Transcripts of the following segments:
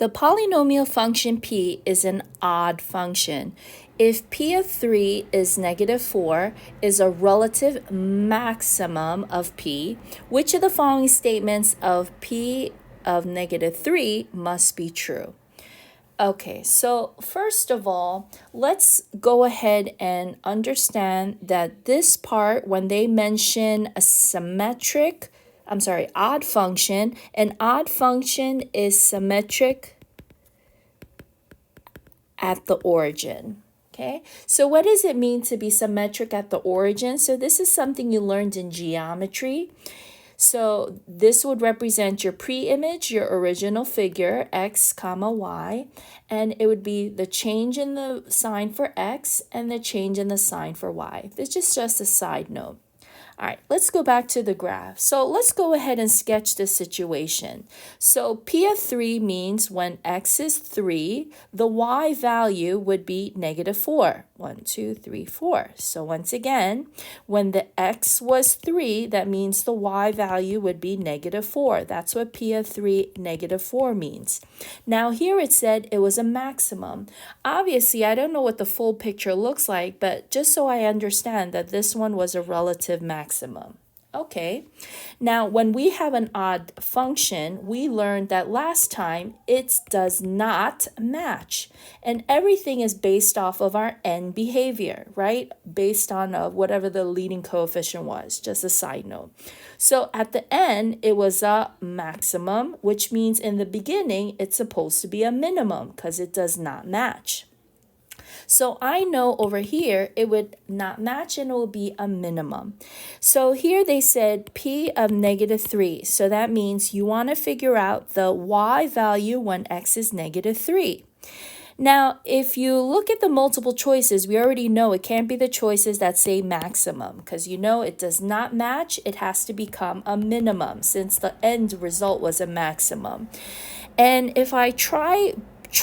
The polynomial function p is an odd function. If p of 3 is -4, is a relative maximum of p, which of the following statements of p of -3 must be true? Okay, so first of all, let's go ahead and understand that this part, when they mention a odd function, an odd function is symmetric at the origin. Okay, so what does it mean to be symmetric at the origin? So this is something you learned in geometry. So this would represent your pre-image, your original figure, x comma y, and it would be the change in the sign for x and the change in the sign for y. This is just a side note. All right, let's go back to the graph. So let's go ahead and sketch this situation. So P of 3 means when x is 3, the y value would be -4. 1, 2, 3, 4. So once again, when the x was 3, that means the y value would be -4. That's what P of 3 -4 means. Now here it said it was a maximum. Obviously, I don't know what the full picture looks like, but just so I understand that this one was a relative maximum. Okay, now when we have an odd function, we learned that last time it does not match. And everything is based off of our end behavior, right? Based on whatever the leading coefficient was, just a side note. So at the end, it was a maximum, which means in the beginning, it's supposed to be a minimum because it does not match. So I know over here it would not match and it will be a minimum. So here they said P of -3. So that means you want to figure out the y value when x is -3. Now, if you look at the multiple choices, we already know it can't be the choices that say maximum because you know it does not match. It has to become a minimum since the end result was a maximum. And if I try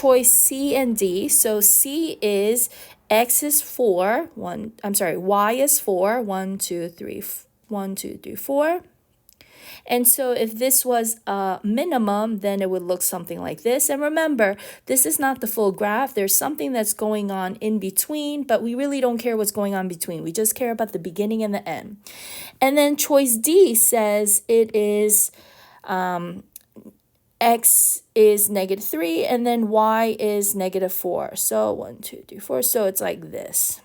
choice C and D, so C is x is 4, y is 4, 1, 2, 3, 1, 2, 3, 4. And so if this was a minimum, then it would look something like this. And remember, this is not the full graph. There's something that's going on in between, but we really don't care what's going on between. We just care about the beginning and the end. And then choice D says it is x is -3 and then y is -4. So 1, 2, 3, 4. So it's like this.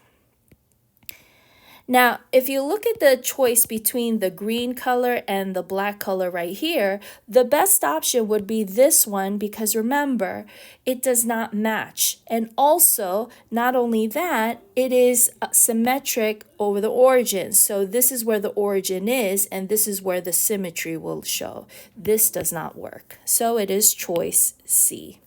Now, if you look at the choice between the green color and the black color right here, the best option would be this one because remember, it does not match. And also, not only that, it is symmetric over the origin. So this is where the origin is, and this is where the symmetry will show. This does not work. So it is choice C.